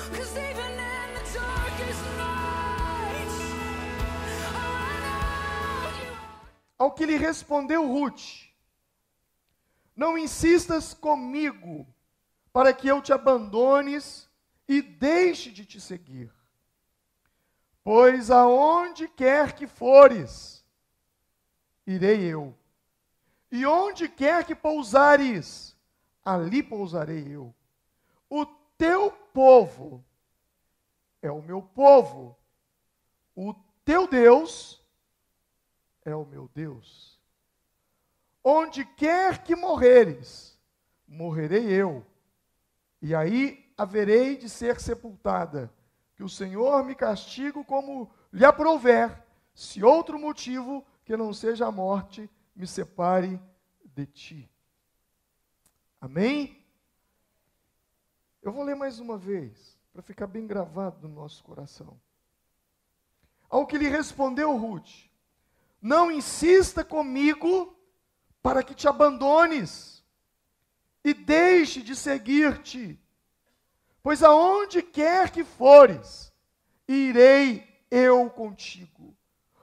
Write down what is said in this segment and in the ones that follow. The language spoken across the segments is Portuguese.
'cause even in the darkest nights, I know you. Ao que lhe respondeu Ruth: não insistas comigo para que eu te abandones e deixe de te seguir. Pois aonde quer que fores, irei eu. E onde quer que pousares, ali pousarei eu. O teu povo é o meu povo, o teu Deus é o meu Deus. Onde quer que morreres, morrerei eu, e aí haverei de ser sepultada. Que o Senhor me castigue como lhe aprouver, se outro motivo que não seja a morte me separe de ti. Amém? Eu vou ler mais uma vez, para ficar bem gravado no nosso coração. Ao que lhe respondeu Ruth: não insista comigo para que te abandones e deixe de seguir-te. Pois aonde quer que fores, irei eu contigo.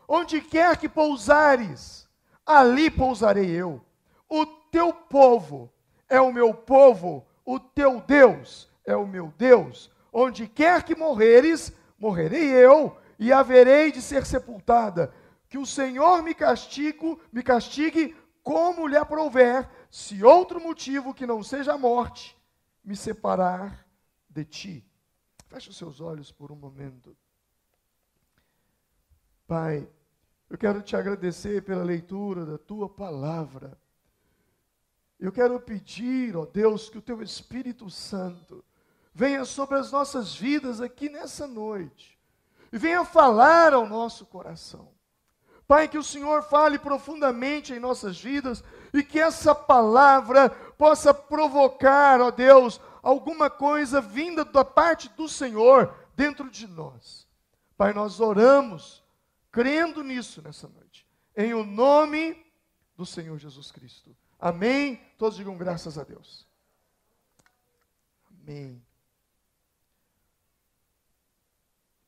Onde quer que pousares, ali pousarei eu. O teu povo é o meu povo, o teu Deus é o meu Deus. Onde quer que morreres, morrerei eu, e haverei de ser sepultada. Que o Senhor me castigue como lhe aprouver, se outro motivo que não seja a morte me separar de ti. Feche os seus olhos por um momento. Pai, eu quero te agradecer pela leitura da tua palavra. Eu quero pedir, ó Deus, que o teu Espírito Santo venha sobre as nossas vidas aqui nessa noite e venha falar ao nosso coração. Pai, que o Senhor fale profundamente em nossas vidas e que essa palavra possa provocar, ó Deus, alguma coisa vinda da parte do Senhor dentro de nós. Pai, nós oramos crendo nisso nessa noite, em o nome do Senhor Jesus Cristo. Amém? Todos digam graças a Deus. Amém.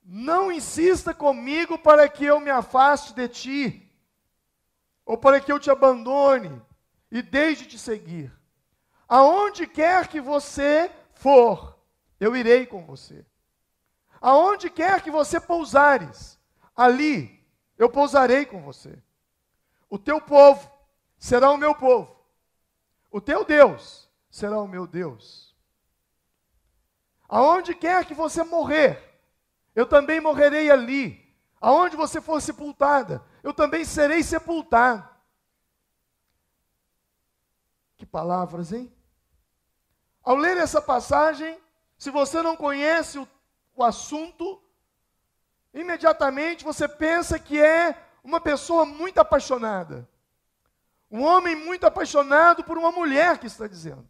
Não insista comigo para que eu me afaste de ti, ou para que eu te abandone e deixe de te seguir. Aonde quer que você for, eu irei com você. Aonde quer que você pousares, ali eu pousarei com você. O teu povo será o meu povo. O teu Deus será o meu Deus. Aonde quer que você morrer, eu também morrerei ali. Aonde você for sepultada, eu também serei sepultado. Que palavras, hein? Ao ler essa passagem, se você não conhece o assunto, imediatamente você pensa que é uma pessoa muito apaixonada. Um homem muito apaixonado por uma mulher que está dizendo.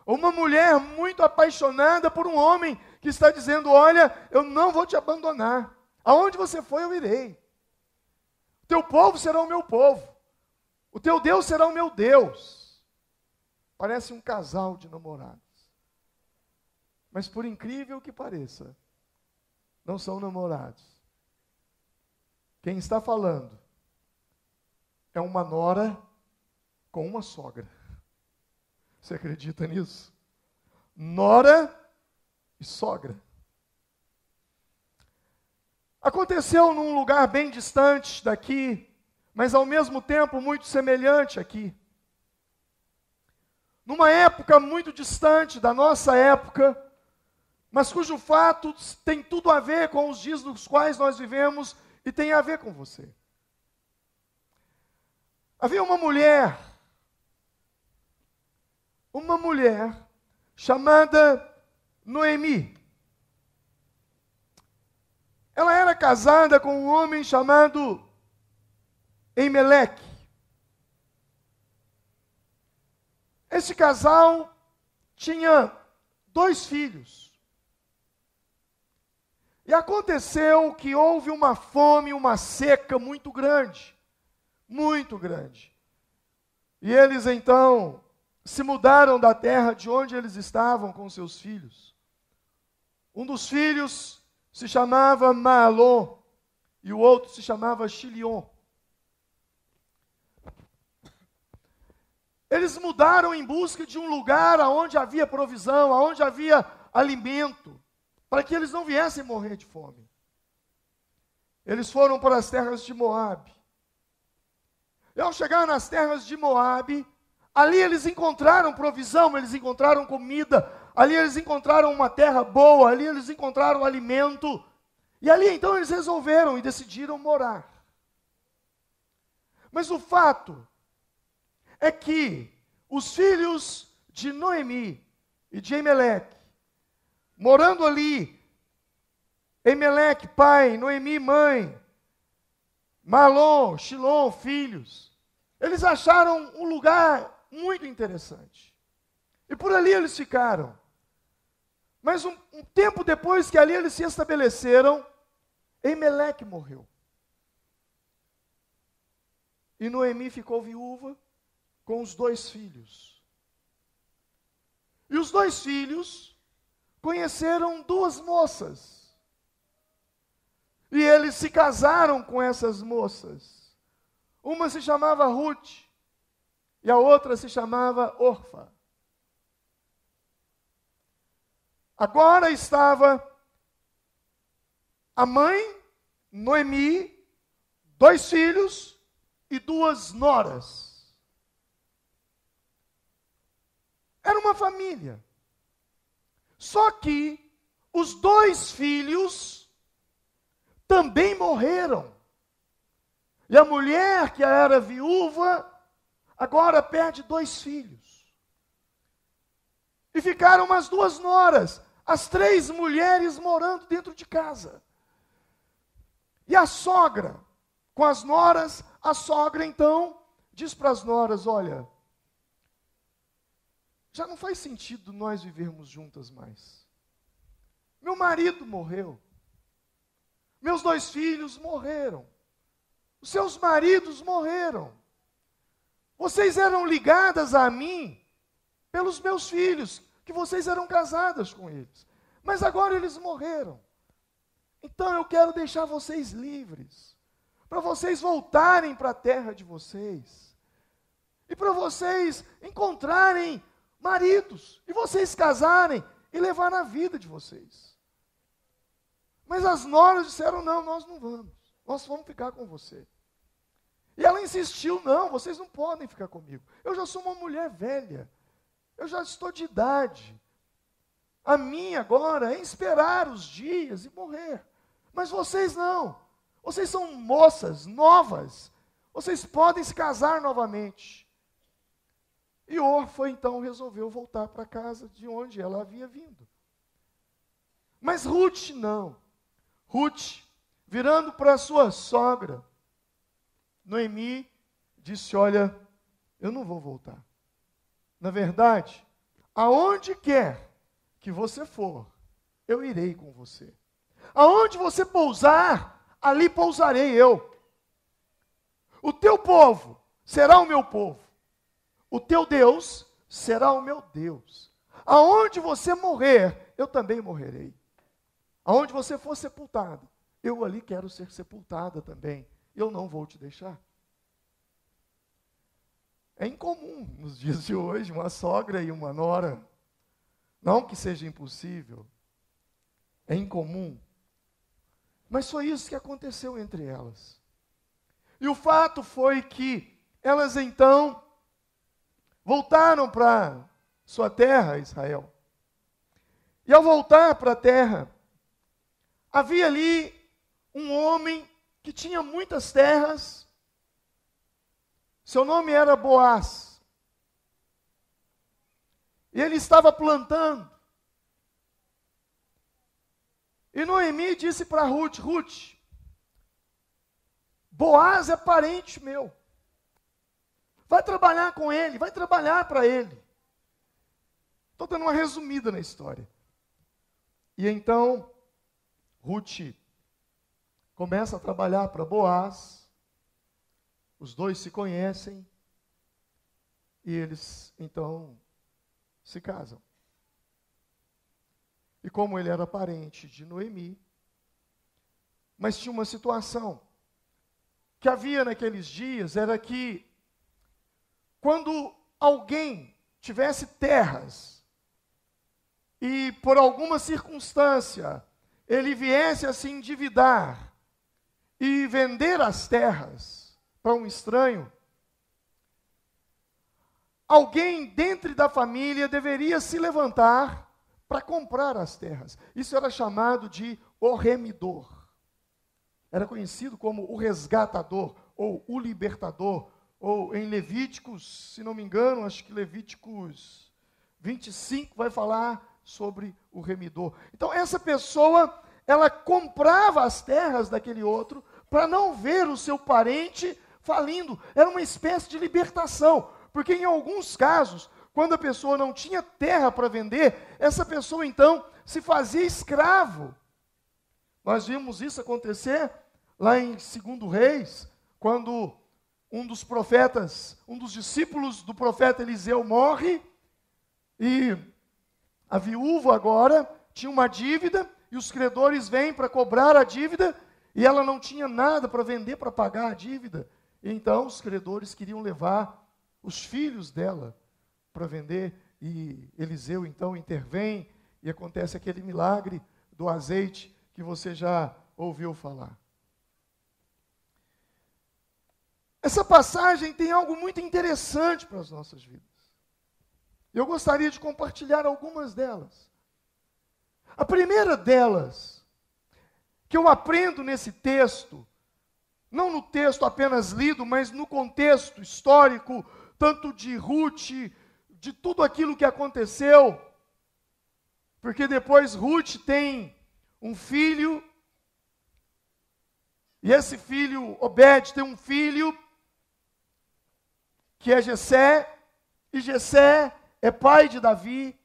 Ou uma mulher muito apaixonada por um homem que está dizendo: olha, eu não vou te abandonar. Aonde você for, eu irei. O teu povo será o meu povo. O teu Deus será o meu Deus. Parece um casal de namorados. Mas por incrível que pareça, não são namorados. Quem está falando é uma nora com uma sogra. Você acredita nisso? Nora e sogra. Aconteceu num lugar bem distante daqui, mas ao mesmo tempo muito semelhante aqui. Numa época muito distante da nossa época, mas cujo fato tem tudo a ver com os dias nos quais nós vivemos e tem a ver com você. Havia uma mulher chamada Noemi. Ela era casada com um homem chamado Elimeleque. Esse casal tinha 2 filhos. E aconteceu que houve uma fome, uma seca muito grande. Muito grande. E eles então se mudaram da terra de onde eles estavam com seus filhos. Um dos filhos se chamava Maalon e o outro se chamava Chilion. Eles mudaram em busca de um lugar onde havia provisão, onde havia alimento, para que eles não viessem morrer de fome. Eles foram para as terras de Moabe. E ao chegar nas terras de Moabe, ali eles encontraram provisão, eles encontraram comida, ali eles encontraram uma terra boa, ali eles encontraram alimento. E ali então eles resolveram e decidiram morar. Mas o fato é que os filhos de Noemi e de Elimeleque, morando ali, Elimeleque, pai, Noemi, mãe, Malom, Chilom, filhos, eles acharam um lugar muito interessante. E por ali eles ficaram. Mas um tempo depois que ali eles se estabeleceram, Elimeleque morreu. E Noemi ficou viúva com os 2 filhos. E os 2 filhos conheceram 2 moças. E eles se casaram com essas moças. Uma se chamava Ruth e a outra se chamava Orfa. Agora estava a mãe, Noemi, 2 filhos e 2 noras. Era uma família. Só que os 2 filhos também morreram. E a mulher que era viúva, agora perde 2 filhos. E ficaram as 2 noras, as 3 mulheres morando dentro de casa. E a sogra, com as noras, a sogra então diz para as noras: olha, já não faz sentido nós vivermos juntas mais. Meu marido morreu. Meus 2 filhos morreram. Os seus maridos morreram. Vocês eram ligadas a mim pelos meus filhos, que vocês eram casadas com eles. Mas agora eles morreram. Então eu quero deixar vocês livres, para vocês voltarem para a terra de vocês. E para vocês encontrarem maridos, e vocês casarem e levar a vida de vocês. Mas as noras disseram: não, nós não vamos, nós vamos ficar com você. E ela insistiu: não, vocês não podem ficar comigo, eu já sou uma mulher velha, eu já estou de idade, a minha agora é esperar os dias e morrer, mas vocês não, vocês são moças novas, vocês podem se casar novamente. E Orfa então resolveu voltar para a casa de onde ela havia vindo. Mas Ruth não. Ruth, virando para sua sogra, Noemi, disse: olha, eu não vou voltar. Na verdade, aonde quer que você for, eu irei com você. Aonde você pousar, ali pousarei eu. O teu povo será o meu povo. O teu Deus será o meu Deus. Aonde você morrer, eu também morrerei. Aonde você for sepultado, eu ali quero ser sepultada também. Eu não vou te deixar. É incomum nos dias de hoje uma sogra e uma nora. Não que seja impossível. É incomum. Mas foi isso que aconteceu entre elas. E o fato foi que elas então voltaram para sua terra, Israel. E ao voltar para a terra, havia ali um homem que tinha muitas terras. Seu nome era Boaz. E ele estava plantando. E Noemi disse para Ruth: Ruth, Boaz é parente meu. Vai trabalhar com ele, vai trabalhar para ele. Estou dando uma resumida na história. E então, Ruth começa a trabalhar para Boaz. Os 2 se conhecem. E eles, então, se casam. E como ele era parente de Noemi, mas tinha uma situação que havia naqueles dias, era que quando alguém tivesse terras e por alguma circunstância ele viesse a se endividar e vender as terras para um estranho, alguém dentro da família deveria se levantar para comprar as terras. Isso era chamado de o remidor. Era conhecido como o resgatador, ou o libertador, ou em Levíticos, se não me engano, acho que Levíticos 25 vai falar sobre o remidor. Então essa pessoa, ela comprava as terras daquele outro, para não ver o seu parente falindo. Era uma espécie de libertação, porque em alguns casos, quando a pessoa não tinha terra para vender, essa pessoa então se fazia escravo. Nós vimos isso acontecer lá em 2 Reis, quando um dos profetas, um dos discípulos do profeta Eliseu morre, e a viúva agora tinha uma dívida, e os credores vêm para cobrar a dívida, e ela não tinha nada para vender para pagar a dívida. E então os credores queriam levar os filhos dela para vender, e Eliseu então intervém, e acontece aquele milagre do azeite que você já ouviu falar. Essa passagem tem algo muito interessante para as nossas vidas. Eu gostaria de compartilhar algumas delas. A primeira delas, que eu aprendo nesse texto, não no texto apenas lido, mas no contexto histórico, tanto de Ruth, de tudo aquilo que aconteceu, porque depois Ruth tem um filho, e esse filho, Obed, tem um filho, que é Jessé, e Jessé é pai de Davi.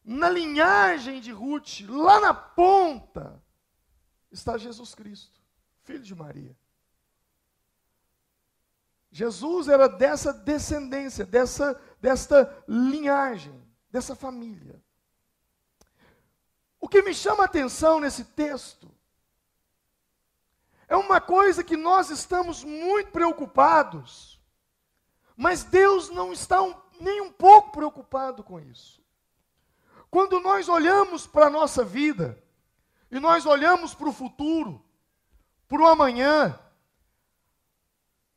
Na linhagem de Ruth, lá na ponta, está Jesus Cristo, filho de Maria. Jesus era dessa descendência, desta linhagem, dessa família. O que me chama a atenção nesse texto é uma coisa que nós estamos muito preocupados, mas Deus não está nem um pouco preocupado com isso. Quando nós olhamos para a nossa vida, e nós olhamos para o futuro, para o amanhã,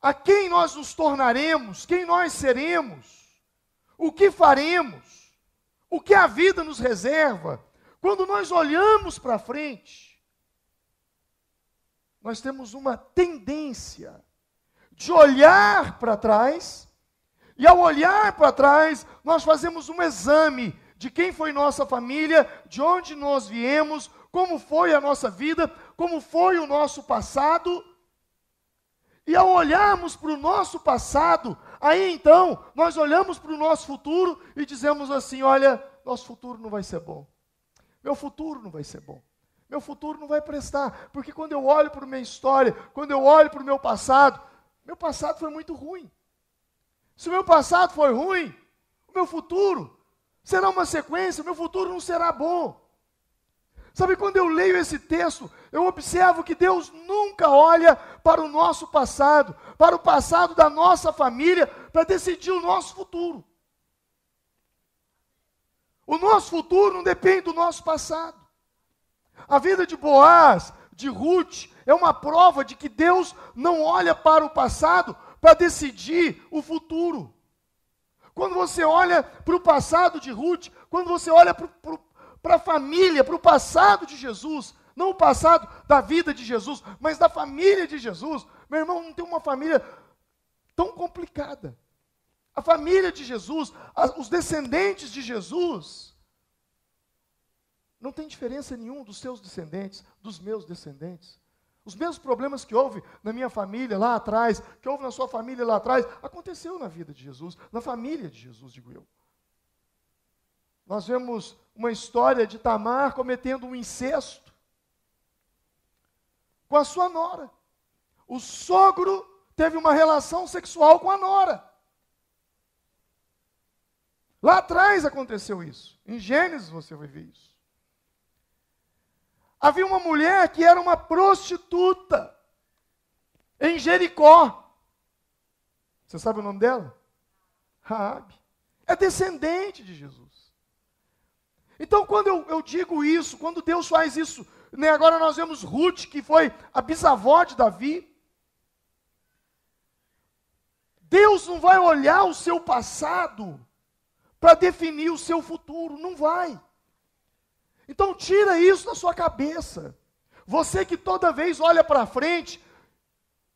a quem nós nos tornaremos, quem nós seremos, o que faremos, o que a vida nos reserva, quando nós olhamos para frente, nós temos uma tendência de olhar para trás, e ao olhar para trás, nós fazemos um exame de quem foi nossa família, de onde nós viemos, como foi a nossa vida, como foi o nosso passado. E ao olharmos para o nosso passado, aí então, nós olhamos para o nosso futuro e dizemos assim, olha, nosso futuro não vai ser bom. Meu futuro não vai ser bom. Meu futuro não vai prestar, porque quando eu olho para a minha história, quando eu olho para o meu passado foi muito ruim. Se o meu passado foi ruim, o meu futuro será uma sequência, o meu futuro não será bom. Sabe, quando eu leio esse texto, eu observo que Deus nunca olha para o nosso passado, para o passado da nossa família, para decidir o nosso futuro. O nosso futuro não depende do nosso passado. A vida de Boaz, de Ruth, é uma prova de que Deus não olha para o passado para decidir o futuro. Quando você olha para o passado de Ruth, quando você olha para a família, para o passado de Jesus, não o passado da vida de Jesus, mas da família de Jesus, meu irmão, não tem uma família tão complicada. A família de Jesus, os descendentes de Jesus, não tem diferença nenhuma dos seus descendentes, dos meus descendentes. Os mesmos problemas que houve na minha família lá atrás, que houve na sua família lá atrás, aconteceu na vida de Jesus, na família de Jesus, digo eu. Nós vemos uma história de Tamar cometendo um incesto com a sua nora. O sogro teve uma relação sexual com a nora. Lá atrás aconteceu isso. Em Gênesis você vai ver isso. Havia uma mulher que era uma prostituta em Jericó. Você sabe o nome dela? Raabe. É descendente de Jesus. Então, quando eu digo isso, quando Deus faz isso, né, agora nós vemos Ruth, que foi a bisavó de Davi. Deus não vai olhar o seu passado para definir o seu futuro, não vai. Então tira isso da sua cabeça. Você que toda vez olha para frente,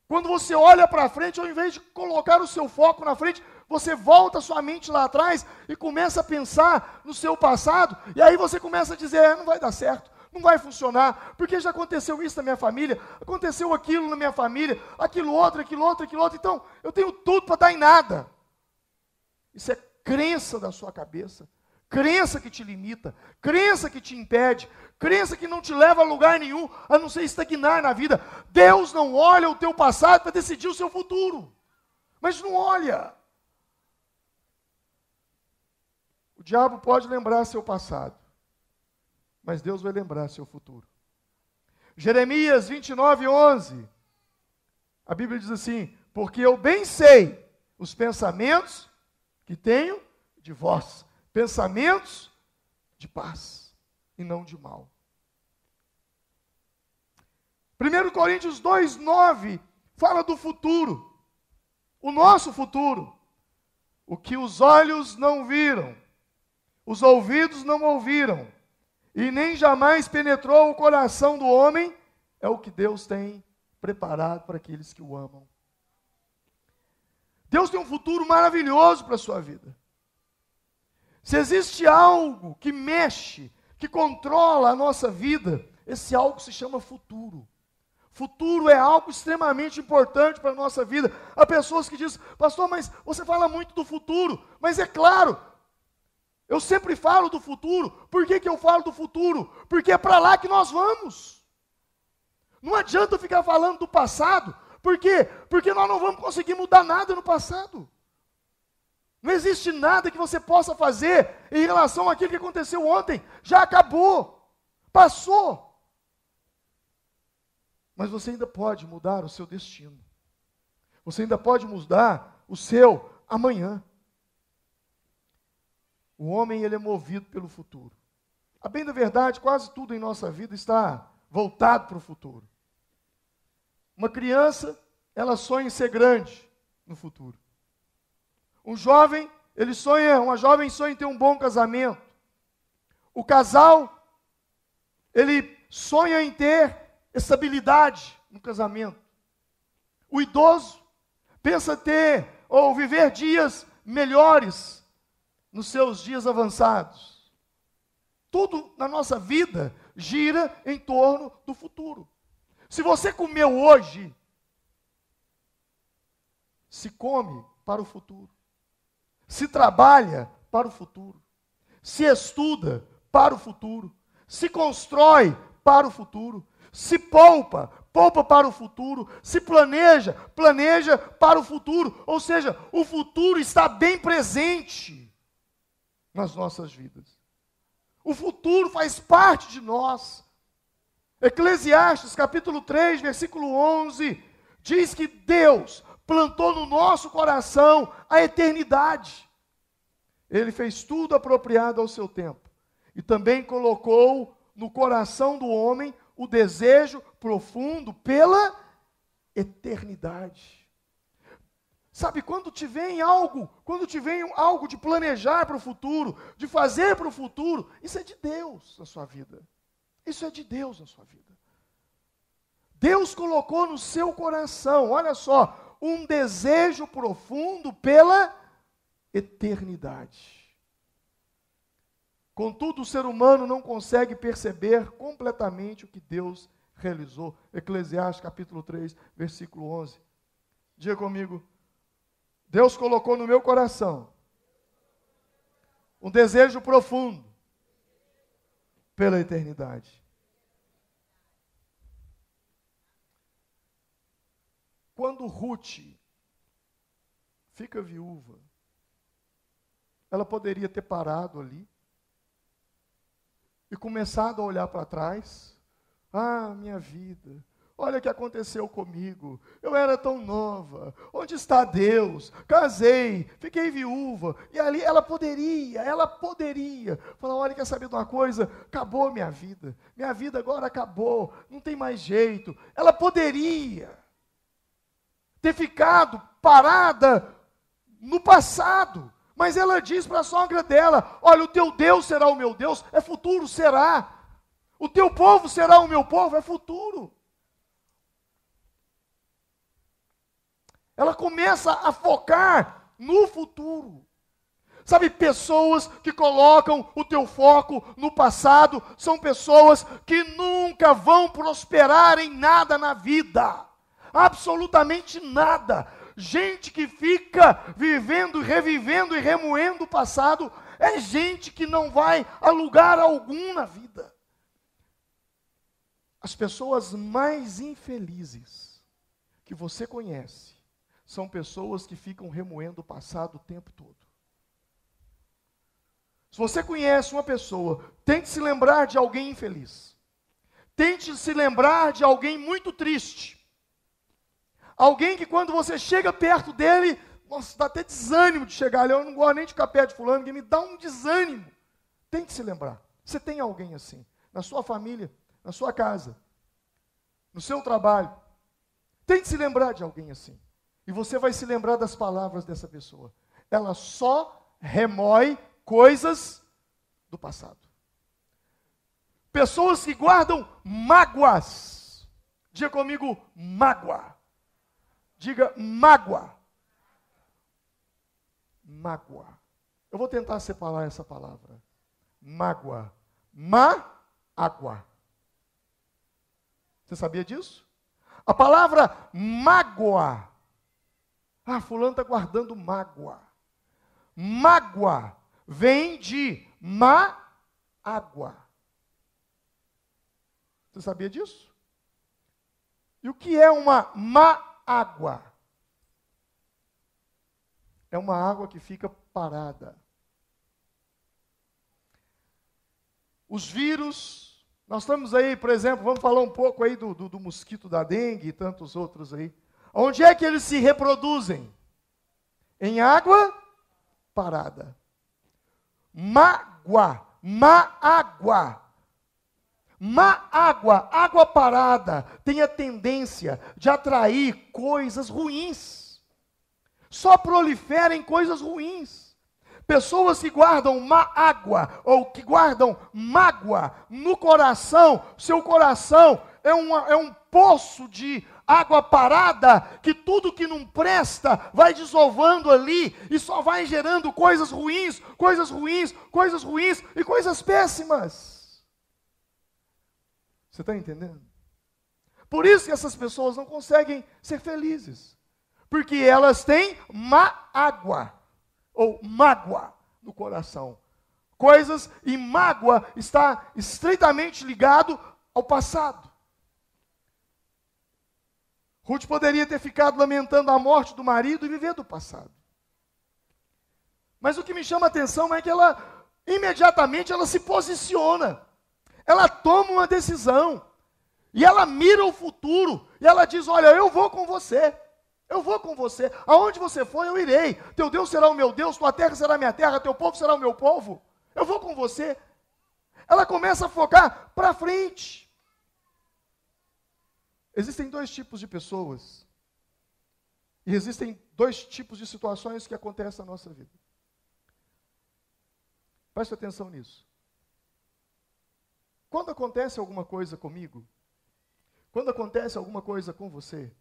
quando você olha para frente, ao invés de colocar o seu foco na frente, você volta a sua mente lá atrás e começa a pensar no seu passado, e aí você começa a dizer, não vai dar certo, não vai funcionar, porque já aconteceu isso na minha família, aconteceu aquilo na minha família, aquilo outro, então eu tenho tudo para dar em nada. Isso é crença da sua cabeça, crença que te limita, crença que te impede, crença que não te leva a lugar nenhum, a não ser estagnar na vida. Deus não olha o teu passado para decidir o seu futuro, mas não olha. O diabo pode lembrar seu passado, mas Deus vai lembrar seu futuro. Jeremias 29:11, a Bíblia diz assim, porque eu bem sei os pensamentos que tenho de vós, pensamentos de paz e não de mal. 1 Coríntios 2:9 fala do futuro, o nosso futuro, o que os olhos não viram, os ouvidos não ouviram, e nem jamais penetrou o coração do homem, é o que Deus tem preparado para aqueles que o amam. Deus tem um futuro maravilhoso para a sua vida. Se existe algo que mexe, que controla a nossa vida, esse algo se chama futuro. Futuro é algo extremamente importante para a nossa vida. Há pessoas que dizem, pastor, mas você fala muito do futuro. Mas é claro, eu sempre falo do futuro. Por que eu falo do futuro? Porque é para lá que nós vamos. Não adianta eu ficar falando do passado. Por quê? Porque nós não vamos conseguir mudar nada no passado. Não existe nada que você possa fazer em relação àquilo que aconteceu ontem. Já acabou. Passou. Mas você ainda pode mudar o seu destino. Você ainda pode mudar o seu amanhã. O homem, ele é movido pelo futuro. A bem da verdade, quase tudo em nossa vida está voltado para o futuro. Uma criança, ela sonha em ser grande no futuro. Um jovem, uma jovem sonha em ter um bom casamento. O casal, ele sonha em ter estabilidade no casamento. O idoso pensa ter ou viver dias melhores nos seus dias avançados. Tudo na nossa vida gira em torno do futuro. Se você comeu hoje, se come para o futuro. Se trabalha para o futuro. Se estuda para o futuro. Se constrói para o futuro. Se poupa para o futuro. Se planeja para o futuro. Ou seja, o futuro está bem presente nas nossas vidas. O futuro faz parte de nós. Eclesiastes, capítulo 3, versículo 11, diz que Deus plantou no nosso coração a eternidade. Ele fez tudo apropriado ao seu tempo. E também colocou no coração do homem o desejo profundo pela eternidade. Sabe, quando te vem algo de planejar para o futuro, de fazer para o futuro, isso é de Deus na sua vida. Isso é de Deus na sua vida. Deus colocou no seu coração, olha só, um desejo profundo pela eternidade. Contudo, o ser humano não consegue perceber completamente o que Deus realizou. Eclesiastes capítulo 3, versículo 11. Diga comigo, Deus colocou no meu coração um desejo profundo pela eternidade. Quando Ruth fica viúva, ela poderia ter parado ali e começado a olhar para trás. Ah, minha vida, olha o que aconteceu comigo. Eu era tão nova. Onde está Deus? Casei, fiquei viúva. E ali ela poderia falar, olha, quer saber de uma coisa? Acabou minha vida. Minha vida agora acabou. Não tem mais jeito. Ela poderia ter ficado parada no passado. Mas ela diz para a sogra dela, olha, o teu Deus será o meu Deus, é futuro, será. O teu povo será o meu povo, é futuro. Ela começa a focar no futuro. Sabe, pessoas que colocam o teu foco no passado, são pessoas que nunca vão prosperar em nada na vida. Absolutamente nada. Gente que fica vivendo, revivendo e remoendo o passado, é gente que não vai a lugar algum na vida. As pessoas mais infelizes que você conhece, são pessoas que ficam remoendo o passado o tempo todo. Se você conhece uma pessoa, tente se lembrar de alguém infeliz. Tente se lembrar de alguém muito triste. Alguém que quando você chega perto dele, nossa, dá até desânimo de chegar ali. Eu não gosto nem de ficar perto de fulano, que me dá um desânimo. Tente se lembrar. Você tem alguém assim, na sua família, na sua casa, no seu trabalho. Tente se lembrar de alguém assim. E você vai se lembrar das palavras dessa pessoa. Ela só remói coisas do passado. Pessoas que guardam mágoas. Diga comigo, mágoa. Diga mágoa. Mágoa. Eu vou tentar separar essa palavra. Mágoa. Má-água. Você sabia disso? A palavra mágoa. Ah, fulano está guardando mágoa. Mágoa vem de má-água. Você sabia disso? E o que é uma má-água? É uma água que fica parada. Os vírus, nós estamos aí, por exemplo, vamos falar um pouco aí do mosquito da dengue e tantos outros aí. Onde é que eles se reproduzem? Em água parada. Mágoa, má-água. Má-água, água parada, tem a tendência de atrair coisas ruins. Só proliferem coisas ruins. Pessoas que guardam má-água, ou que guardam mágoa no coração, seu coração é um poço de água parada, que tudo que não presta vai desovando ali, e só vai gerando coisas ruins, coisas ruins, coisas ruins, e coisas péssimas. Você está entendendo? Por isso que essas pessoas não conseguem ser felizes. Porque elas têm má-água, ou mágoa no coração. Coisas, e mágoa está estreitamente ligado ao passado. Ruth poderia ter ficado lamentando a morte do marido e viver do passado. Mas o que me chama a atenção é que ela, imediatamente, ela se posiciona. Ela toma uma decisão. E ela mira o futuro. E ela diz, olha, eu vou com você. Eu vou com você. Aonde você for, eu irei. Teu Deus será o meu Deus, tua terra será a minha terra, teu povo será o meu povo. Eu vou com você. Ela começa a focar para frente. Existem dois tipos de pessoas. E existem dois tipos de situações que acontecem na nossa vida. Preste atenção nisso. Quando acontece alguma coisa comigo, quando acontece alguma coisa com você,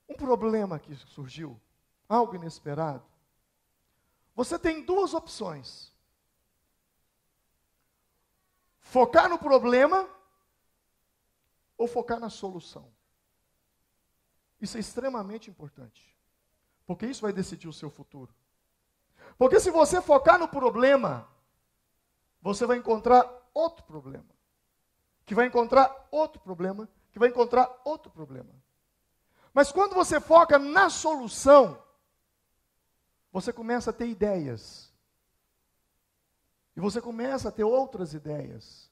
um problema que surgiu, algo inesperado, você tem duas opções. Focar no problema ou focar na solução. Isso é extremamente importante, porque isso vai decidir o seu futuro. Porque se você focar no problema, você vai encontrar outro problema, que vai encontrar outro problema, que vai encontrar outro problema. Mas quando você foca na solução, você começa a ter ideias. E você começa a ter outras ideias.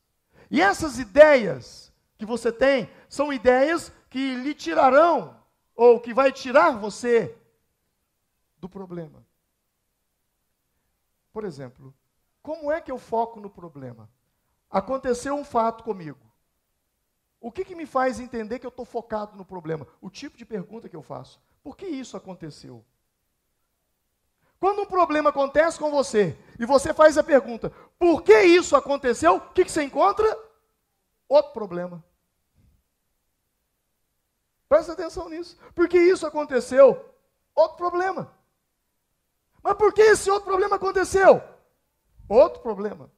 E essas ideias que você tem, são ideias que lhe tirarão, ou que vai tirar você do problema. Por exemplo, como é que eu foco no problema? Aconteceu um fato comigo. O que me faz entender que eu estou focado no problema? O tipo de pergunta que eu faço. Por que isso aconteceu? Quando um problema acontece com você, e você faz a pergunta, por que isso aconteceu? O que você encontra? Outro problema. Presta atenção nisso. Por que isso aconteceu? Outro problema. Mas por que esse outro problema aconteceu? Outro problema.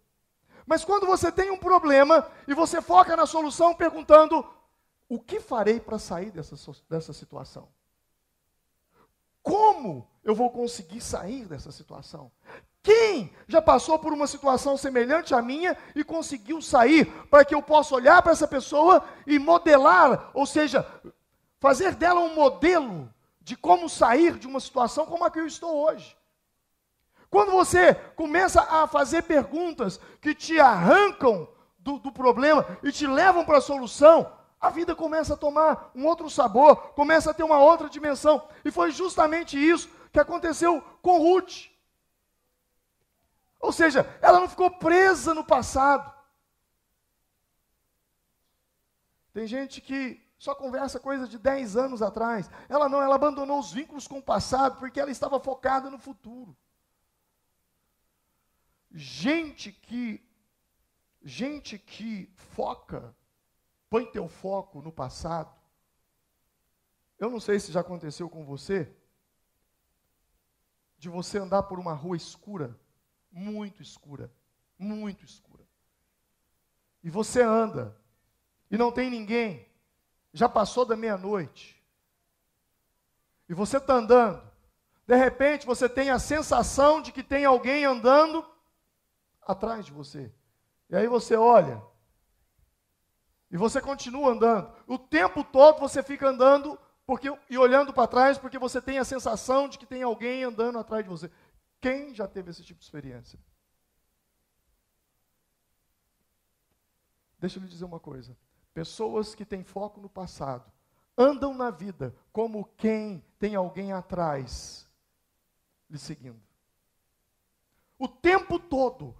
Mas quando você tem um problema e você foca na solução perguntando, o que farei para sair dessa situação? Como eu vou conseguir sair dessa situação? Quem já passou por uma situação semelhante à minha e conseguiu sair, para que eu possa olhar para essa pessoa e modelar, ou seja, fazer dela um modelo de como sair de uma situação como a que eu estou hoje? Quando você começa a fazer perguntas que te arrancam do problema e te levam para a solução, a vida começa a tomar um outro sabor, começa a ter uma outra dimensão. E foi justamente isso que aconteceu com Ruth. Ou seja, ela não ficou presa no passado. Tem gente que só conversa coisa de 10 anos atrás. Ela não, ela abandonou os vínculos com o passado porque ela estava focada no futuro. Gente que foca, põe teu foco no passado. Eu não sei se já aconteceu com você, de você andar por uma rua escura, muito escura, muito escura. E você anda, e não tem ninguém, já passou da meia-noite. E você está andando, de repente você tem a sensação de que tem alguém andando atrás de você. E aí você olha, e você continua andando. O tempo todo você fica andando e olhando para trás, porque você tem a sensação de que tem alguém andando atrás de você. Quem já teve esse tipo de experiência? Deixa eu lhe dizer uma coisa. Pessoas que têm foco no passado, andam na vida como quem tem alguém atrás lhe seguindo. O tempo todo,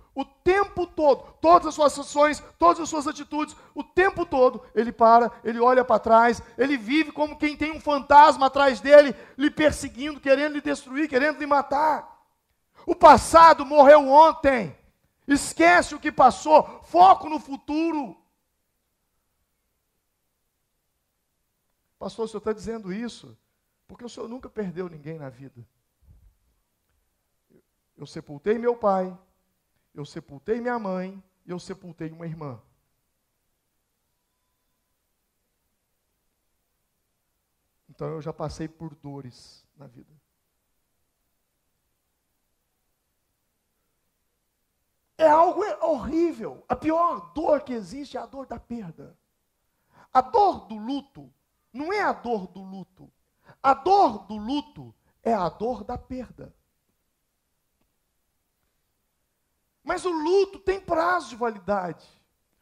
todas as suas ações, todas as suas atitudes, o tempo todo, ele para, ele olha para trás, ele vive como quem tem um fantasma atrás dele, lhe perseguindo, querendo lhe destruir, querendo lhe matar. O passado morreu ontem, esquece o que passou, foco no futuro. Pastor, o senhor está dizendo isso porque o senhor nunca perdeu ninguém na vida. Eu sepultei meu pai, eu sepultei minha mãe, e eu sepultei uma irmã. Então eu já passei por dores na vida. É algo horrível. A pior dor que existe é a dor da perda. A dor do luto não é a dor do luto. A dor do luto é a dor da perda. Mas o luto tem prazo de validade.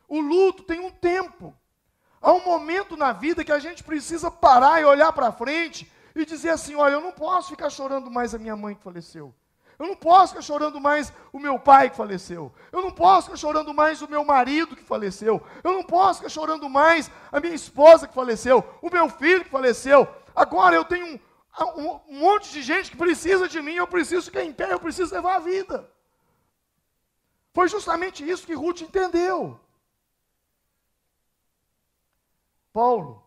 O luto tem um tempo. Há um momento na vida que a gente precisa parar e olhar para frente e dizer assim, olha, eu não posso ficar chorando mais a minha mãe que faleceu. Eu não posso ficar chorando mais o meu pai que faleceu. Eu não posso ficar chorando mais o meu marido que faleceu. Eu não posso ficar chorando mais a minha esposa que faleceu, o meu filho que faleceu. Agora eu tenho um monte de gente que precisa de mim, eu preciso ficar em pé, eu preciso levar a vida. Foi justamente isso que Ruth entendeu. Paulo,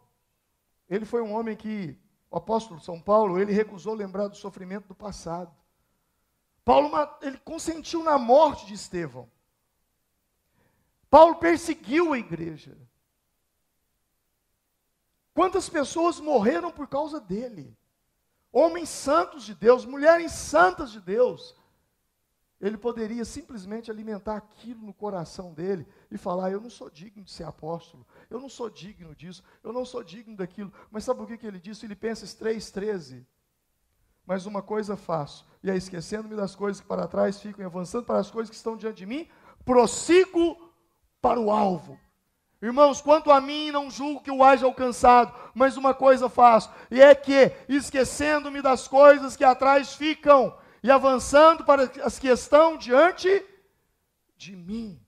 ele foi um homem que, o apóstolo São Paulo, ele recusou lembrar do sofrimento do passado. Paulo, ele consentiu na morte de Estevão. Paulo perseguiu a igreja. Quantas pessoas morreram por causa dele? Homens santos de Deus, mulheres santas de Deus. Ele poderia simplesmente alimentar aquilo no coração dele e falar, eu não sou digno de ser apóstolo, eu não sou digno disso, eu não sou digno daquilo. Mas sabe o que ele disse? Filipenses 3,13. mas uma coisa faço, e é esquecendo-me das coisas que para trás ficam e avançando para as coisas que estão diante de mim, prossigo para o alvo. Irmãos, quanto a mim, não julgo que o haja alcançado, mas uma coisa faço, e é que, esquecendo-me das coisas que atrás ficam, e avançando para as que estão diante de mim.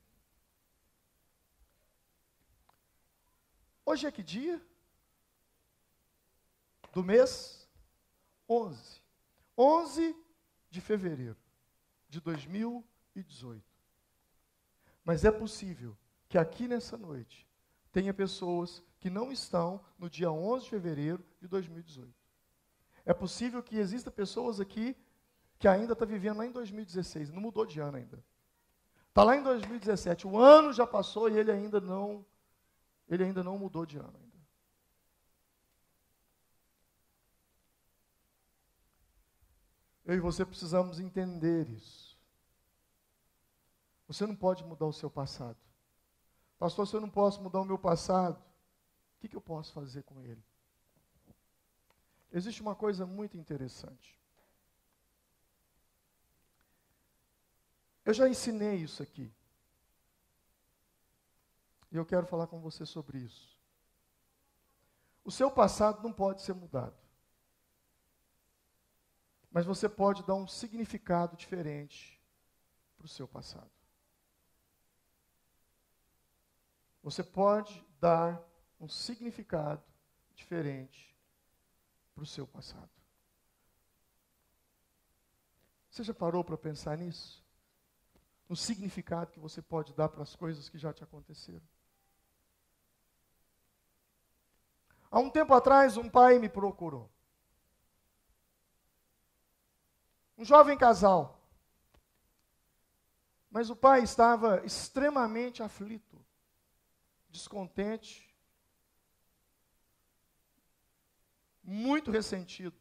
Hoje é que dia? Do mês 11. 11 de fevereiro de 2018. Mas é possível que aqui nessa noite tenha pessoas que não estão no dia 11 de fevereiro de 2018. É possível que exista pessoas aqui que ainda estão vivendo lá em 2016, não mudou de ano ainda. Está lá em 2017, o ano já passou e ele ainda não mudou de ano ainda. Eu e você precisamos entender isso. Você não pode mudar o seu passado. Pastor, se eu não posso mudar o meu passado, o que eu posso fazer com ele? Existe uma coisa muito interessante. Eu já ensinei isso aqui. E eu quero falar com você sobre isso. O seu passado não pode ser mudado. Mas você pode dar um significado diferente para o seu passado. Você pode dar um significado diferente para o seu passado. Você já parou para pensar nisso? No significado que você pode dar para as coisas que já te aconteceram? Há um tempo atrás, um pai me procurou. Um jovem casal. Mas o pai estava extremamente aflito, descontente, muito ressentido,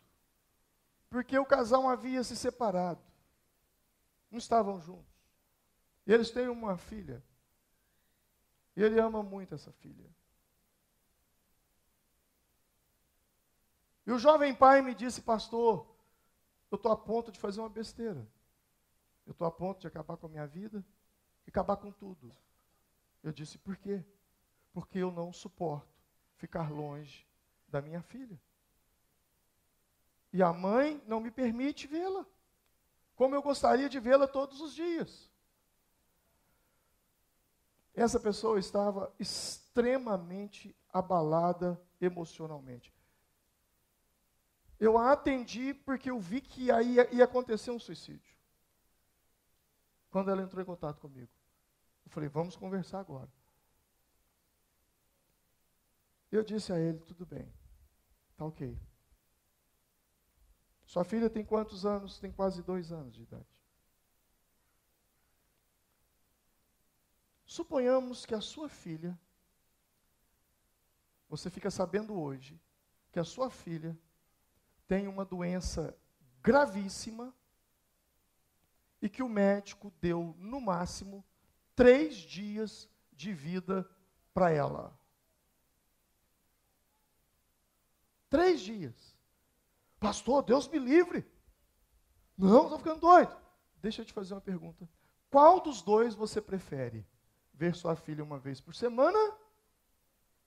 porque o casal havia se separado, não estavam juntos. E eles têm uma filha, e ele ama muito essa filha. E o jovem pai me disse: pastor, eu estou a ponto de fazer uma besteira. Eu estou a ponto de acabar com a minha vida e acabar com tudo. Eu disse: por quê? Porque eu não suporto ficar longe da minha filha. E a mãe não me permite vê-la, como eu gostaria de vê-la todos os dias. Essa pessoa estava extremamente abalada emocionalmente. Eu a atendi porque eu vi que aí ia acontecer um suicídio. Quando ela entrou em contato comigo, eu falei: vamos conversar agora. Eu disse a ele: tudo bem, tá ok. Sua filha tem quantos anos? Tem quase 2 anos de idade. Suponhamos que a sua filha, você fica sabendo hoje, que a sua filha tem uma doença gravíssima e que o médico deu, no máximo, 3 dias de vida para ela. 3 dias. Pastor, Deus me livre. Não, estou ficando doido. Deixa eu te fazer uma pergunta. Qual dos dois você prefere? Ver sua filha uma vez por semana?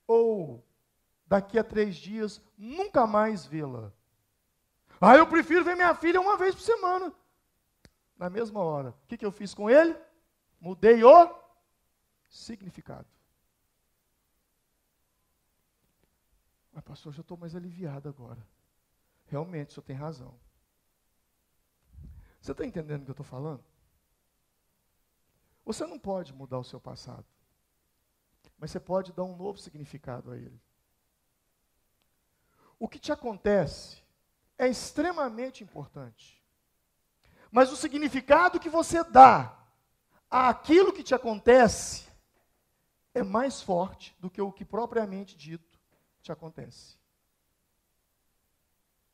Ou daqui a 3 dias nunca mais vê-la? Ah, eu prefiro ver minha filha uma vez por semana. Na mesma hora. O que eu fiz com ele? Mudei o significado. Mas pastor, já estou mais aliviado agora. Realmente, o senhor tem razão. Você está entendendo o que eu estou falando? Você não pode mudar o seu passado. Mas você pode dar um novo significado a ele. O que te acontece é extremamente importante. Mas o significado que você dá àquilo que te acontece é mais forte do que o que propriamente dito te acontece.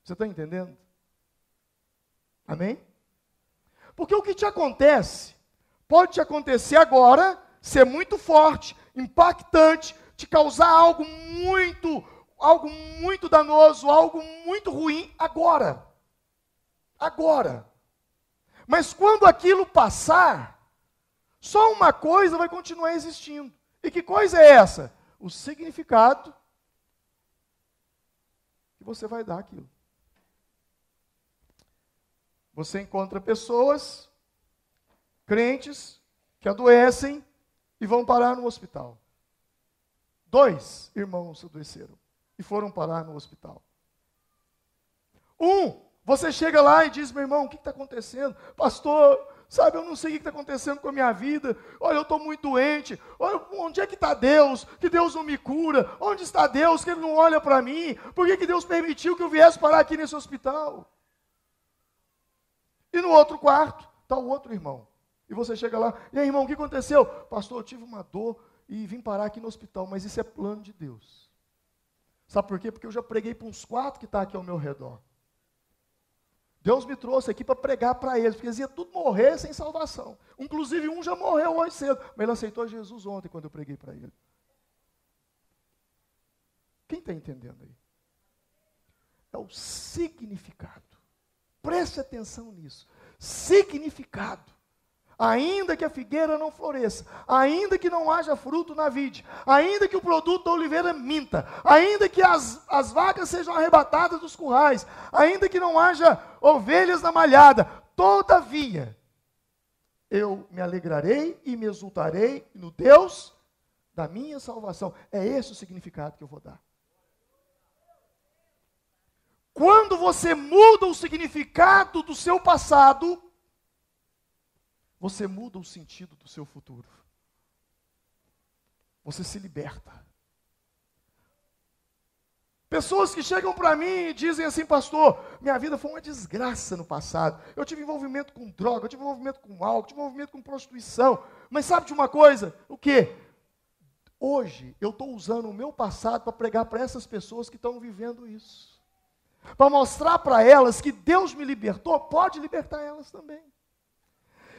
Você está entendendo? Amém? Porque o que te acontece pode te acontecer agora, ser muito forte, impactante, te causar algo muito danoso, algo muito ruim agora. agora. Mas quando aquilo passar, só uma coisa vai continuar existindo. E que coisa é essa? O significado que você vai dar àquilo. Você encontra pessoas, crentes, que adoecem e vão parar no hospital. 2 irmãos adoeceram e foram parar no hospital. Você chega lá e diz, meu irmão, o que está acontecendo? Pastor, sabe, eu não sei o que está acontecendo com a minha vida. Olha, eu estou muito doente. Olha, onde é que está Deus? Que Deus não me cura. Onde está Deus? Que Ele não olha para mim. Por que Deus permitiu que eu viesse parar aqui nesse hospital? E no outro quarto está o outro irmão. E você chega lá, e aí, irmão, o que aconteceu? Pastor, eu tive uma dor e vim parar aqui no hospital, mas isso é plano de Deus. Sabe por quê? Porque eu já preguei para uns 4 que estão aqui ao meu redor. Deus me trouxe aqui para pregar para eles, porque eles iam tudo morrer sem salvação. Inclusive um já morreu hoje cedo, mas ele aceitou Jesus ontem quando eu preguei para ele. Quem está entendendo aí? É o significado. Preste atenção nisso. Significado. Ainda que a figueira não floresça, ainda que não haja fruto na vide, ainda que o produto da oliveira minta, ainda que as vacas sejam arrebatadas dos currais, ainda que não haja ovelhas na malhada, todavia, eu me alegrarei e me exultarei no Deus da minha salvação. É esse o significado que eu vou dar. Quando você muda o significado do seu passado, você muda o sentido do seu futuro. Você se liberta. Pessoas que chegam para mim e dizem assim, pastor, minha vida foi uma desgraça no passado. Eu tive envolvimento com droga, eu tive envolvimento com álcool, eu tive envolvimento com prostituição. Mas sabe de uma coisa? O quê? Hoje eu estou usando o meu passado para pregar para essas pessoas que estão vivendo isso. Para mostrar para elas que Deus me libertou, pode libertar elas também.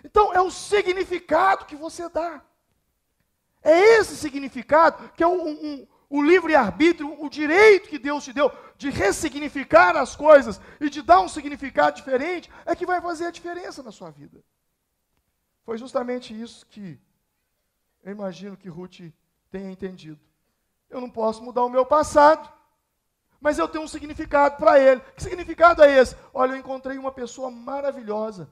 Então, é o significado que você dá. É esse significado que é o livre-arbítrio, o direito que Deus te deu de ressignificar as coisas e de dar um significado diferente, é que vai fazer a diferença na sua vida. Foi justamente isso que eu imagino que Ruth tenha entendido. Eu não posso mudar o meu passado, mas eu tenho um significado para ele. Que significado é esse? Olha, eu encontrei uma pessoa maravilhosa.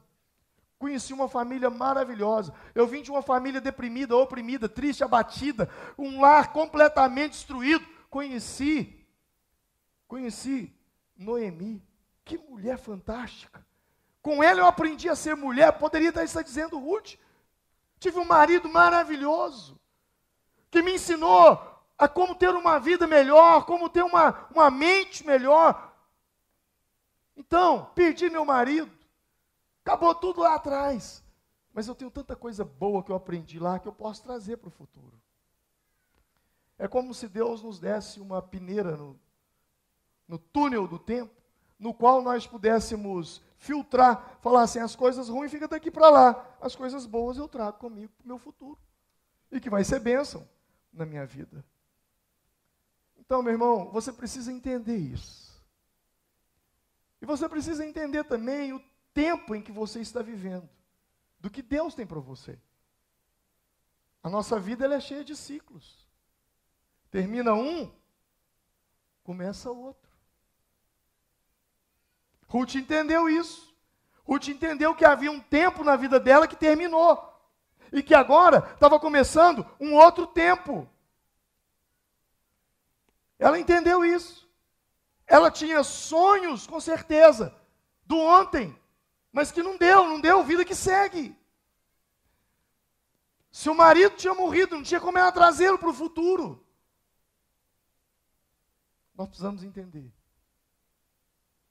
Conheci uma família maravilhosa. Eu vim de uma família deprimida, oprimida, triste, abatida, um lar completamente destruído. Conheci Noemi. Que mulher fantástica. Com ela eu aprendi a ser mulher. Poderia estar dizendo Ruth. Tive um marido maravilhoso, que me ensinou a como ter uma vida melhor, como ter uma mente melhor. Então, perdi meu marido. Acabou tudo lá atrás. Mas eu tenho tanta coisa boa que eu aprendi lá que eu posso trazer para o futuro. É como se Deus nos desse uma peneira no túnel do tempo, no qual nós pudéssemos filtrar, falar assim, as coisas ruins ficam daqui para lá, as coisas boas eu trago comigo para o meu futuro. E que vai ser bênção na minha vida. Então, meu irmão, você precisa entender isso. E você precisa entender também o tempo em que você está vivendo, do que Deus tem para você. A nossa vida ela é cheia de ciclos. Termina um, começa outro. Ruth entendeu isso. Ruth entendeu que havia um tempo na vida dela que terminou. E que agora estava começando um outro tempo. Ela entendeu isso. Ela tinha sonhos, com certeza, do ontem. Mas que não deu vida que segue. Se o marido tinha morrido, não tinha como ela trazê-lo para o futuro. Nós precisamos entender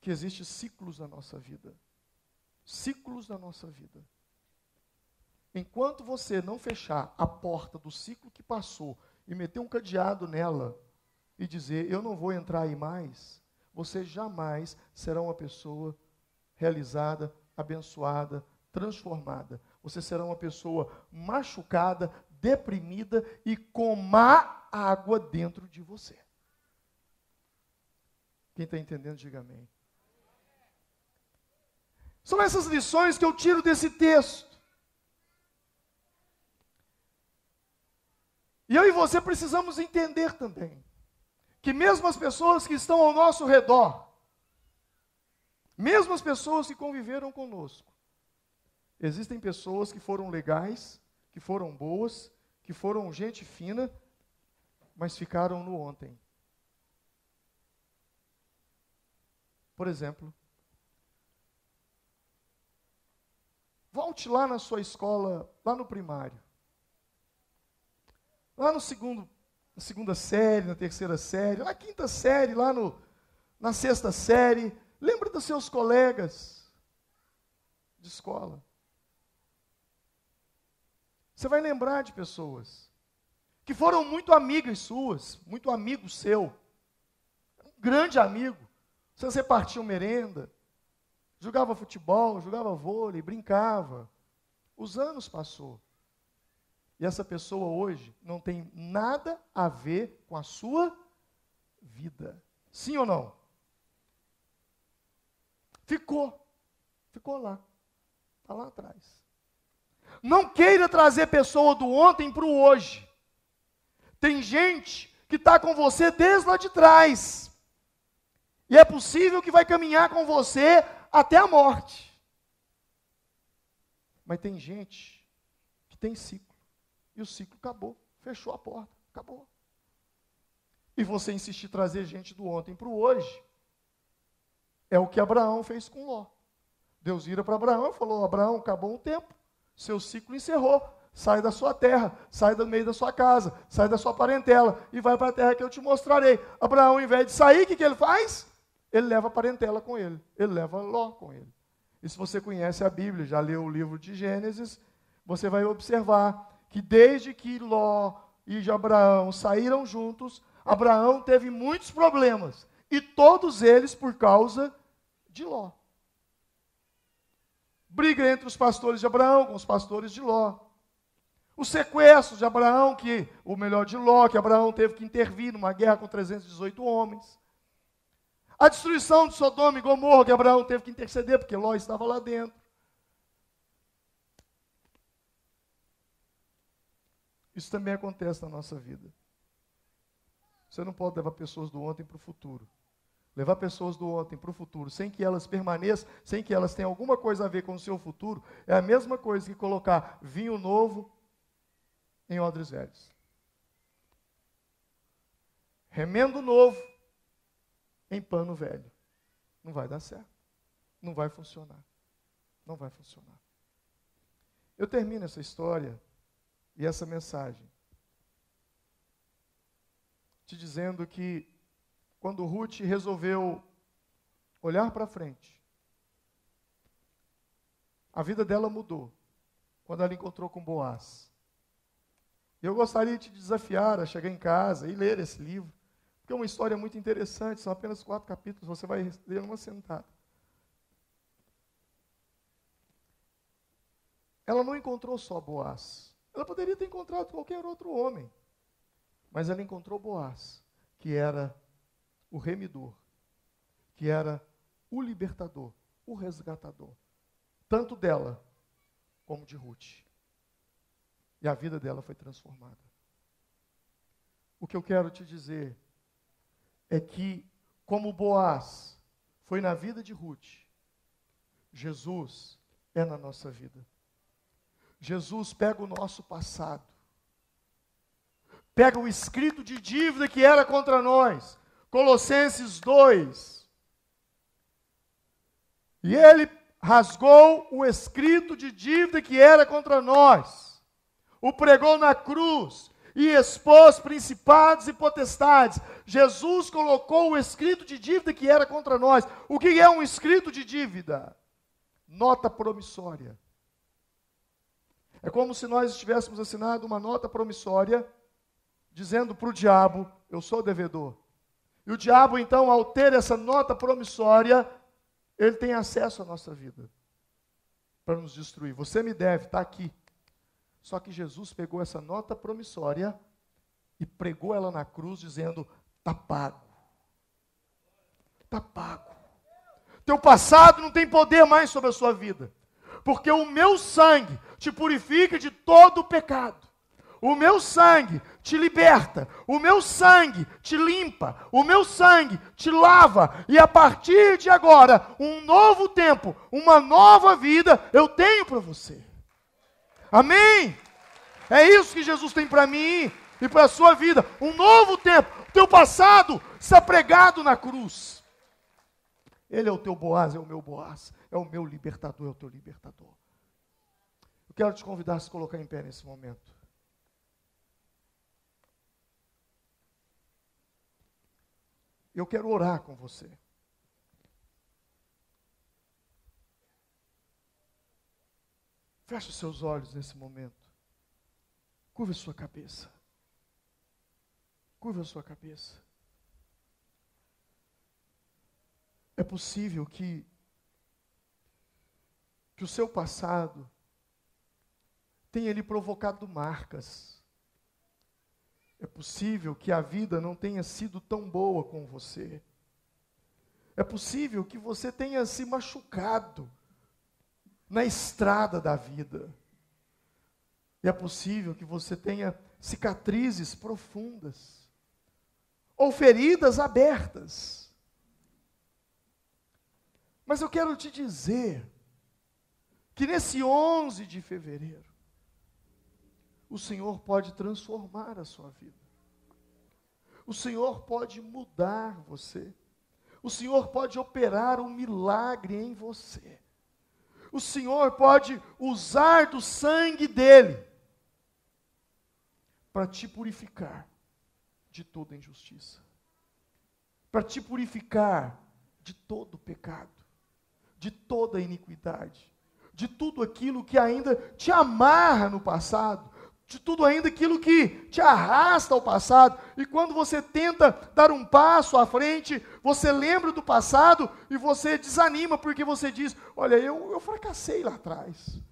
que existem ciclos na nossa vida. Ciclos na nossa vida. Enquanto você não fechar a porta do ciclo que passou e meter um cadeado nela e dizer, eu não vou entrar aí mais, você jamais será uma pessoa realizada, abençoada, transformada. Você será uma pessoa machucada, deprimida e com má água dentro de você. Quem está entendendo, diga amém. São essas lições que eu tiro desse texto. E eu e você precisamos entender também que mesmo as pessoas que estão ao nosso redor, mesmo as pessoas que conviveram conosco, existem pessoas que foram legais, que foram boas, que foram gente fina, mas ficaram no ontem. Por exemplo, volte lá na sua escola, lá no primário. Lá na segunda série, na terceira série, na quinta série, na sexta série. Lembre dos seus colegas de escola. Você vai lembrar de pessoas que foram muito amigas suas, muito amigo seu, um grande amigo. Vocês repartiam merenda, jogava futebol, jogava vôlei, brincava. Os anos passou. E essa pessoa hoje não tem nada a ver com a sua vida. Sim ou não? Ficou lá. Está lá atrás. Não queira trazer pessoa do ontem para o hoje. Tem gente que está com você desde lá de trás. E é possível que vai caminhar com você até a morte. Mas tem gente que tem ciclo. E o ciclo acabou. Fechou a porta. Acabou. E você insistir em trazer gente do ontem para o hoje, é o que Abraão fez com Ló. Deus vira para Abraão e falou: Abraão, acabou um tempo. Seu ciclo encerrou. Sai da sua terra, sai do meio da sua casa, sai da sua parentela e vai para a terra que eu te mostrarei. Abraão, ao invés de sair, o que ele faz? Ele leva a parentela com ele. Ele leva Ló com ele. E se você conhece a Bíblia, já leu o livro de Gênesis, você vai observar que desde que Ló e Abraão saíram juntos, Abraão teve muitos problemas. E todos eles por causa de Ló. Briga entre os pastores de Abraão com os pastores de Ló. O sequestro de Abraão, de Ló, que Abraão teve que intervir numa guerra com 318 homens. A destruição de Sodoma e Gomorra, que Abraão teve que interceder, porque Ló estava lá dentro. Isso também acontece na nossa vida. Você não pode levar pessoas do ontem para o futuro. Levar pessoas do ontem para o futuro, sem que elas permaneçam, sem que elas tenham alguma coisa a ver com o seu futuro, é a mesma coisa que colocar vinho novo em odres velhos. Remendo novo em pano velho. Não vai dar certo. Não vai funcionar. Não vai funcionar. Eu termino essa história e essa mensagem te dizendo que quando Ruth resolveu olhar para frente, a vida dela mudou quando ela encontrou com Boaz. Eu gostaria de te desafiar a chegar em casa e ler esse livro, porque é uma história muito interessante, são apenas 4 capítulos, você vai ler numa sentada. Ela não encontrou só Boaz. Ela poderia ter encontrado qualquer outro homem, mas ela encontrou Boaz, que era o remidor, que era o libertador, o resgatador, tanto dela como de Ruth. E a vida dela foi transformada. O que eu quero te dizer é que, como Boaz foi na vida de Ruth, Jesus é na nossa vida. Jesus pega o nosso passado, pega o escrito de dívida que era contra nós, Colossenses 2, e ele rasgou o escrito de dívida que era contra nós, o pregou na cruz e expôs principados e potestades. Jesus colocou o escrito de dívida que era contra nós. O que é um escrito de dívida? Nota promissória. É como se nós estivéssemos assinado uma nota promissória, dizendo para o diabo: eu sou devedor. E o diabo, então, ao ter essa nota promissória, ele tem acesso à nossa vida para nos destruir. Você me deve, está aqui. Só que Jesus pegou essa nota promissória e pregou ela na cruz, dizendo: está pago. Está pago. Teu passado não tem poder mais sobre a sua vida. Porque o meu sangue te purifica de todo o pecado. O meu sangue te liberta. O meu sangue te limpa. O meu sangue te lava. E a partir de agora, um novo tempo, uma nova vida eu tenho para você. Amém? É isso que Jesus tem para mim e para a sua vida. Um novo tempo. O teu passado está pregado na cruz. Ele é o teu Boaz, é o meu Boaz. É o meu libertador, é o teu libertador. Eu quero te convidar a se colocar em pé nesse momento. Eu quero orar com você. Feche os seus olhos nesse momento. Curva a sua cabeça. Curva a sua cabeça. É possível que o seu passado tenha lhe provocado marcas. É possível que a vida não tenha sido tão boa com você. É possível que você tenha se machucado na estrada da vida. E é possível que você tenha cicatrizes profundas ou feridas abertas. Mas eu quero te dizer que nesse 11 de fevereiro, o Senhor pode transformar a sua vida. O Senhor pode mudar você. O Senhor pode operar um milagre em você. O Senhor pode usar do sangue dele para te purificar de toda injustiça. Para te purificar de todo pecado, de toda iniquidade, de tudo aquilo que ainda te amarra no passado, de tudo ainda aquilo que te arrasta ao passado. E quando você tenta dar um passo à frente, você lembra do passado e você desanima, porque você diz, olha, eu fracassei lá atrás.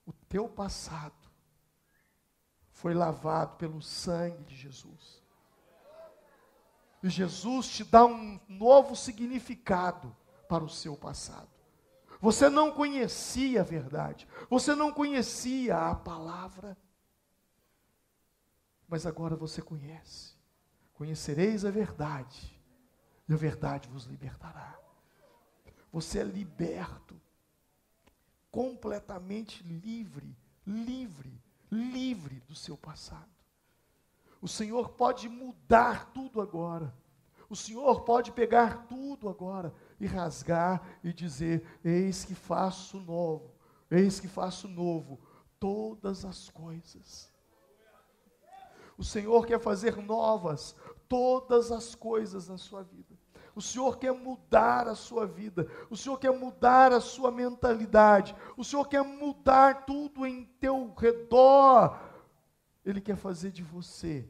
O teu passado foi lavado pelo sangue de Jesus. E Jesus te dá um novo significado para o seu passado. Você não conhecia a verdade, você não conhecia a palavra, mas agora você conhece. Conhecereis a verdade, e a verdade vos libertará. Você é liberto, completamente livre do seu passado. O Senhor pode mudar tudo agora. O Senhor pode pegar tudo agora e rasgar e dizer, eis que faço novo todas as coisas. O Senhor quer fazer novas todas as coisas na sua vida. O Senhor quer mudar a sua vida. O Senhor quer mudar a sua mentalidade. O Senhor quer mudar tudo em teu redor. Ele quer fazer de você,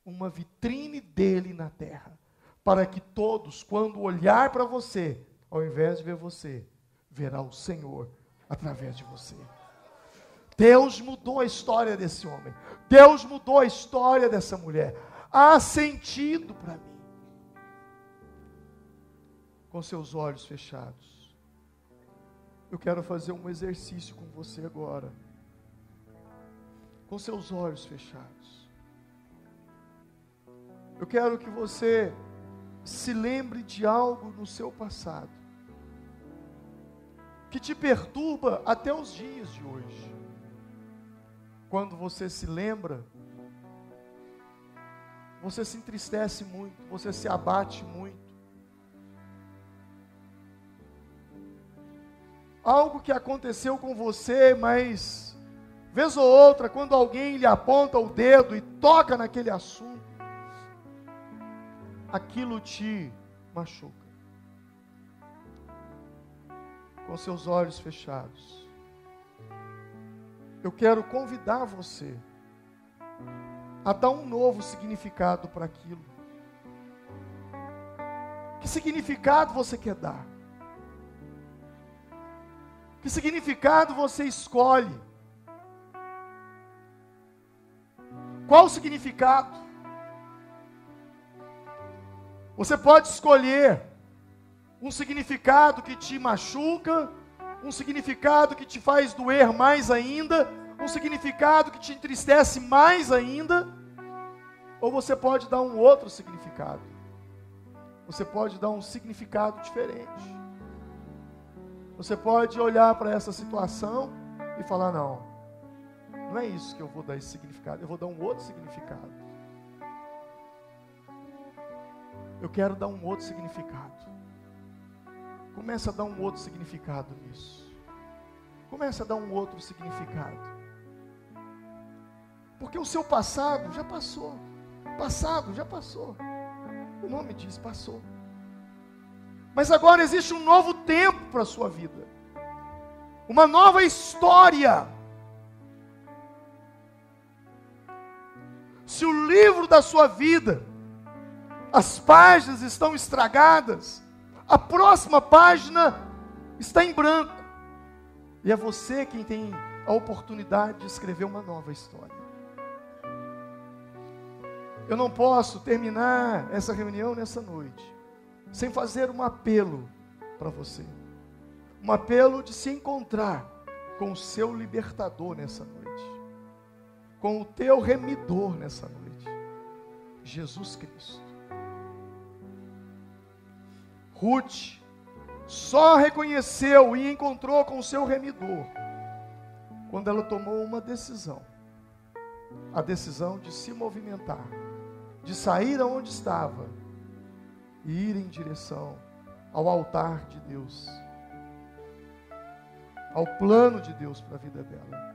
uma vitrine dele na terra. Para que todos, quando olhar para você, ao invés de ver você, verá o Senhor através de você. Deus mudou a história desse homem. Deus mudou a história dessa mulher. Há sentido para mim. Com seus olhos fechados, eu quero fazer um exercício com você agora. Com seus olhos fechados. Eu quero que você se lembre de algo no seu passado que te perturba até os dias de hoje. Quando você se lembra, você se entristece muito, você se abate muito. Algo que aconteceu com você, mas vez ou outra, quando alguém lhe aponta o dedo e toca naquele assunto, aquilo te machuca. Com seus olhos fechados, eu quero convidar você a dar um novo significado para aquilo. Que significado você quer dar? Que significado você escolhe? Qual o significado? Você pode escolher um significado que te machuca, um significado que te faz doer mais ainda, um significado que te entristece mais ainda, ou você pode dar um outro significado. Você pode dar um significado diferente. Você pode olhar para essa situação e falar, não é isso que eu vou dar esse significado, eu vou dar um outro significado. Eu quero dar um outro significado. Comece a dar um outro significado nisso. Comece a dar um outro significado. Porque o seu passado já passou. Passado já passou. O nome diz, passou. Mas agora existe um novo tempo para a sua vida. Uma nova história. Se o livro da sua vida, as páginas estão estragadas, a próxima página está em branco. E é você quem tem a oportunidade de escrever uma nova história. Eu não posso terminar essa reunião nessa noite sem fazer um apelo para você. Um apelo de se encontrar com o seu libertador nessa noite. Com o teu remidor nessa noite. Jesus Cristo. Ruth só reconheceu e encontrou com o seu remidor quando ela tomou uma decisão. A decisão de se movimentar, de sair aonde estava e ir em direção ao altar de Deus, ao plano de Deus para a vida dela.